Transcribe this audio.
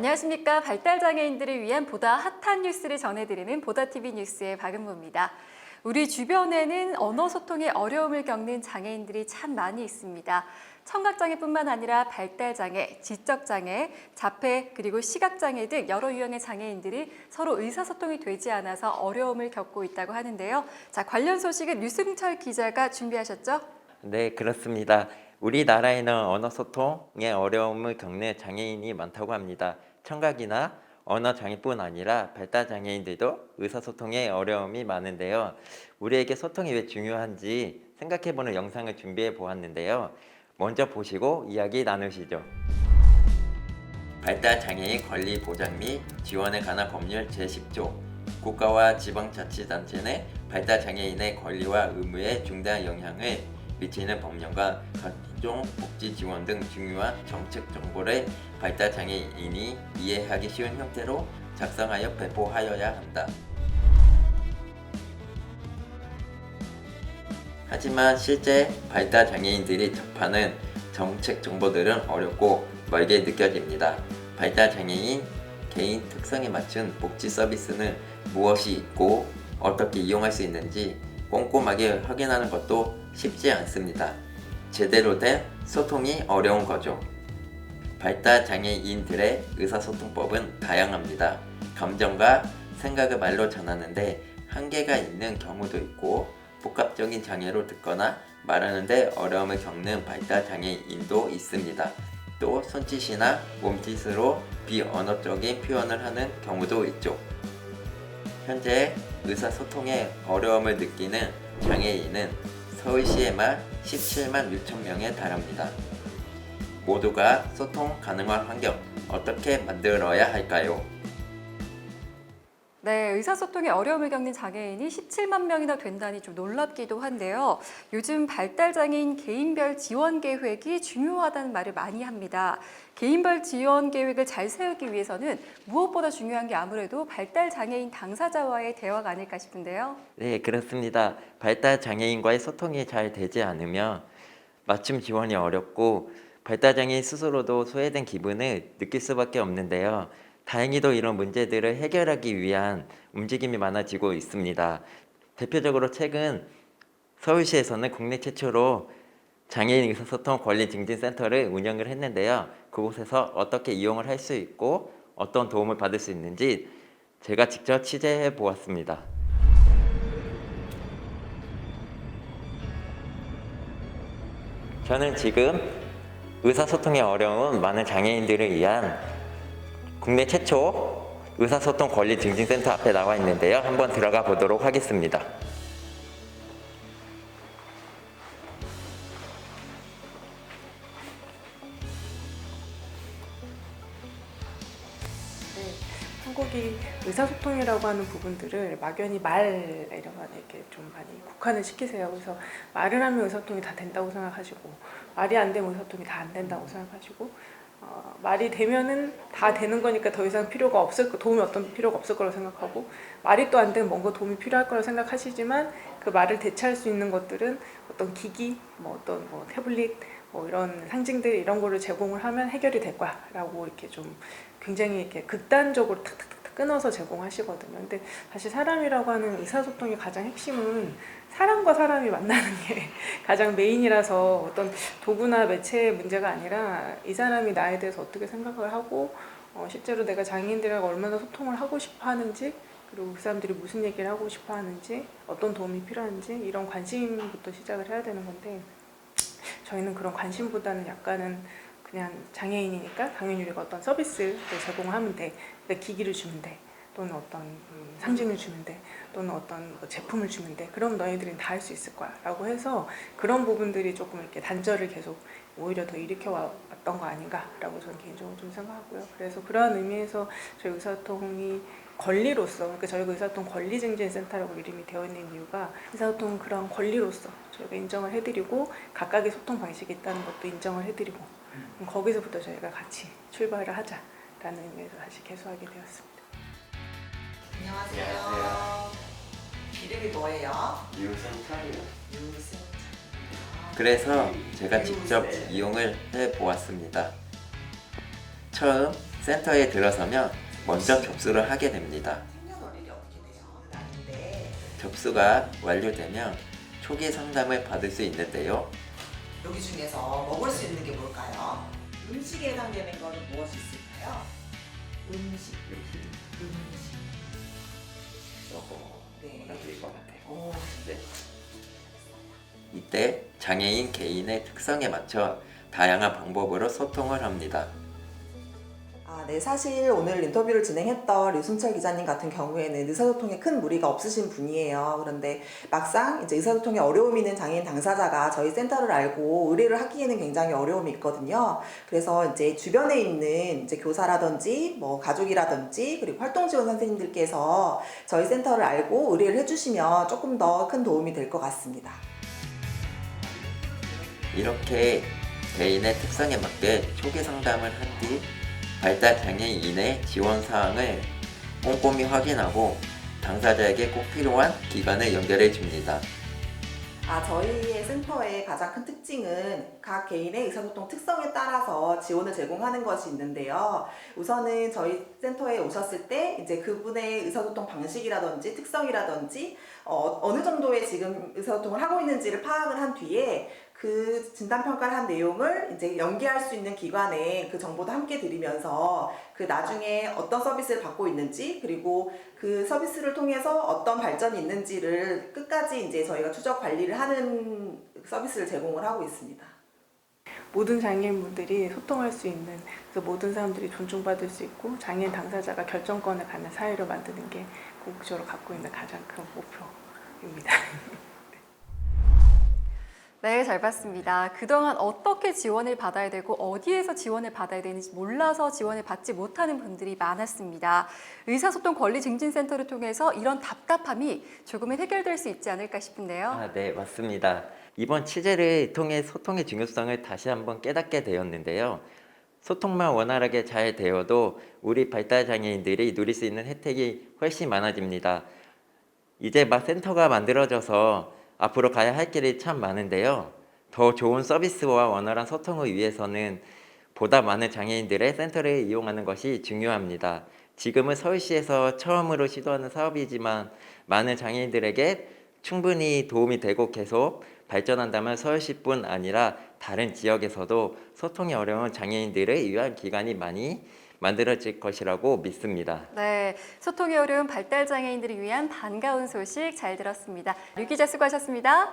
안녕하십니까. 발달장애인들을 위한 보다 핫한 뉴스를 전해드리는 보다TV 뉴스의 박은모입니다. 우리 주변에는 언어 소통에 어려움을 겪는 장애인들이 참 많이 있습니다. 청각장애뿐만 아니라 발달장애, 지적장애, 자폐, 그리고 시각장애 등 여러 유형의 장애인들이 서로 의사소통이 되지 않아서 어려움을 겪고 있다고 하는데요. 자, 관련 소식은 류승철 기자가 준비하셨죠? 네, 그렇습니다. 우리나라에는 언어 소통에 어려움을 겪는 장애인이 많다고 합니다. 청각이나 언어 장애뿐 아니라 발달 장애인들도 의사소통에 어려움이 많은데요. 우리에게 소통이 왜 중요한지 생각해보는 영상을 준비해 보았는데요. 먼저 보시고 이야기 나누시죠. 발달 장애인 권리 보장 및 지원에 관한 법률 제10조. 국가와 지방자치단체는 발달 장애인의 권리와 의무에 중대한 영향을 미치는 법령과 각종 복지 지원 등 중요한 정책 정보를 발달 장애인이 이해하기 쉬운 형태로 작성하여 배포하여야 한다. 하지만 실제 발달 장애인들이 접하는 정책 정보들은 어렵고 멀게 느껴집니다. 발달 장애인 개인 특성에 맞춘 복지 서비스는 무엇이 있고 어떻게 이용할 수 있는지 꼼꼼하게 확인하는 것도 쉽지 않습니다. 제대로 된 소통이 어려운 거죠. 발달 장애인들의 의사소통법은 다양합니다. 감정과 생각을 말로 전하는데 한계가 있는 경우도 있고 복합적인 장애로 듣거나 말하는데 어려움을 겪는 발달 장애인도 있습니다. 또 손짓이나 몸짓으로 비언어적인 표현을 하는 경우도 있죠. 현재 의사소통에 어려움을 느끼는 장애인은 서울시에만 17만 6천 명에 달합니다. 모두가 소통 가능한 환경 어떻게 만들어야 할까요? 네, 의사소통에 어려움을 겪는 장애인이 17만 명이나 된다니 좀 놀랍기도 한데요. 요즘 발달장애인 개인별 지원 계획이 중요하다는 말을 많이 합니다. 개인별 지원 계획을 잘 세우기 위해서는 무엇보다 중요한 게 아무래도 발달장애인 당사자와의 대화가 아닐까 싶은데요. 네, 그렇습니다. 발달 장애인과의 소통이 잘 되지 않으면 맞춤 지원이 어렵고 발달 장애인 스스로도 소외된 기분을 느낄 수밖에 없는데요. 다행히도 이런 문제들을 해결하기 위한 움직임이 많아지고 있습니다. 대표적으로 최근 서울시에서는 국내 최초로 장애인 의사소통 권리 증진 센터를 운영을 했는데요. 그곳에서 어떻게 이용을 할 수 있고 어떤 도움을 받을 수 있는지 제가 직접 취재해 보았습니다. 저는 지금 의사소통에 어려운 많은 장애인들을 위한 국내 최초 의사소통 권리 증진센터 앞에 나와 있는데요. 한번 들어가 보도록 하겠습니다. 한국이 의사소통이라고 하는 부분들을 막연히 말에만 이렇게 좀 많이 국한을 시키세요. 그래서 말을 하면 의사소통이 다 된다고 생각하시고 말이 안 되면 의사소통이 다 안 된다고 생각하시고 말이 되면은 다 되는 거니까 더 이상 필요가 없을 도움이 어떤 필요가 없을 거라고 생각하고 말이 또 안 되면 뭔가 도움이 필요할 거라고 생각하시지만 그 말을 대체할 수 있는 것들은 어떤 기기, 어떤 태블릿, 이런 상징들 이런 거를 제공을 하면 해결이 될 거야라고 이렇게 좀 굉장히 이렇게 극단적으로 탁탁탁 끊어서 제공하시거든요. 근데 사실 사람이라고 하는 의사소통의 가장 핵심은 사람과 사람이 만나는 게 가장 메인이라서 어떤 도구나 매체의 문제가 아니라 이 사람이 나에 대해서 어떻게 생각을 하고 실제로 내가 장애인들하고 얼마나 소통을 하고 싶어 하는지 그리고 그 사람들이 무슨 얘기를 하고 싶어 하는지 어떤 도움이 필요한지 이런 관심부터 시작을 해야 되는 건데 저희는 그런 관심보다는 약간은 그냥 장애인이니까 당연히 우리가 어떤 서비스를 제공을 하면 돼. 그러니까 기기를 주면 돼. 또는 어떤 상징을 주면 돼. 또는 어떤 제품을 주면 돼. 그럼 너희들은 다 할 수 있을 거야. 라고 해서 그런 부분들이 조금 이렇게 단절을 계속 오히려 더 일으켜왔던 거 아닌가라고 저는 개인적으로 좀 생각하고요. 그래서 그러한 의미에서 저희 의사소통이 권리로서, 그러니까 저희가 의사소통 권리증진센터라고 이름이 되어 있는 이유가 의사소통은 그런 권리로서 저희가 인정을 해드리고 각각의 소통 방식이 있다는 것도 인정을 해드리고 거기서부터 저희가 같이 출발을 하자라는 의미에서 다시 개소하게 되었습니다. 안녕하세요. 이름이 뭐예요? 유승철이요. 유승철. 그래서 제가 직접 이용을 해 보았습니다. 처음 센터에 들어서면 먼저 접수를 하게 됩니다. 생년월일이 어떻게 되셔? 나는데 접수가 완료되면 초기 상담을 받을 수 있는데요. 여기 중에서 먹을 수 있는 게 뭘까요? 음식에 해당되는 건 무엇이 있을까요? 음식. 네. 오, 네. 이때 장애인 개인의 특성에 맞춰 다양한 방법으로 소통을 합니다. 네, 사실 오늘 인터뷰를 진행했던 류순철 기자님 같은 경우에는 의사소통에 큰 무리가 없으신 분이에요. 그런데 막상 이제 의사소통에 어려움이 있는 장애인 당사자가 저희 센터를 알고 의뢰를 하기에는 굉장히 어려움이 있거든요. 그래서 이제 주변에 있는 이제 교사라든지 뭐 가족이라든지 그리고 활동 지원 선생님들께서 저희 센터를 알고 의뢰를 해주시면 조금 더 큰 도움이 될 것 같습니다. 이렇게 개인의 특성에 맞게 초기 상담을 한 뒤 발달 장애인의 지원 사항을 꼼꼼히 확인하고 당사자에게 꼭 필요한 기관을 연결해 줍니다. 저희의 센터의 가장 큰 특징은 각 개인의 의사소통 특성에 따라서 지원을 제공하는 것이 있는데요. 우선은 저희 센터에 오셨을 때 이제 그분의 의사소통 방식이라든지 특성이라든지 어느 정도의 지금 의사소통을 하고 있는지를 파악을 한 뒤에 그 진단평가를 한 내용을 이제 연계할 수 있는 기관에 그 정보도 함께 드리면서 그 나중에 어떤 서비스를 받고 있는지 그리고 그 서비스를 통해서 어떤 발전이 있는지를 끝까지 이제 저희가 추적 관리를 하는 서비스를 제공을 하고 있습니다. 모든 장애인분들이 소통할 수 있는 그래서 모든 사람들이 존중받을 수 있고 장애인 당사자가 결정권을 갖는 사회를 만드는 게 목표로 갖고 있는 가장 큰 목표입니다. 네, 잘 봤습니다. 그동안 어떻게 지원을 받아야 되고 어디에서 지원을 받아야 되는지 몰라서 지원을 받지 못하는 분들이 많았습니다. 의사소통 권리증진센터를 통해서 이런 답답함이 조금은 해결될 수 있지 않을까 싶은데요. 네, 맞습니다. 이번 취재를 통해 소통의 중요성을 다시 한번 깨닫게 되었는데요. 소통만 원활하게 잘 되어도 우리 발달장애인들이 누릴 수 있는 혜택이 훨씬 많아집니다. 이제 막 센터가 만들어져서 앞으로 가야 할 길이 참 많은데요. 더 좋은 서비스와 원활한 소통을 위해서는 보다 많은 장애인들의 센터를 이용하는 것이 중요합니다. 지금은 서울시에서 처음으로 시도하는 사업이지만 많은 장애인들에게 충분히 도움이 되고 계속 발전한다면 서울시뿐 아니라 다른 지역에서도 소통이 어려운 장애인들을 위한 기관이 많이 만들어질 것이라고 믿습니다. 네, 소통이 어려운 발달장애인들을 위한 반가운 소식 잘 들었습니다. 류 기자 수고하셨습니다.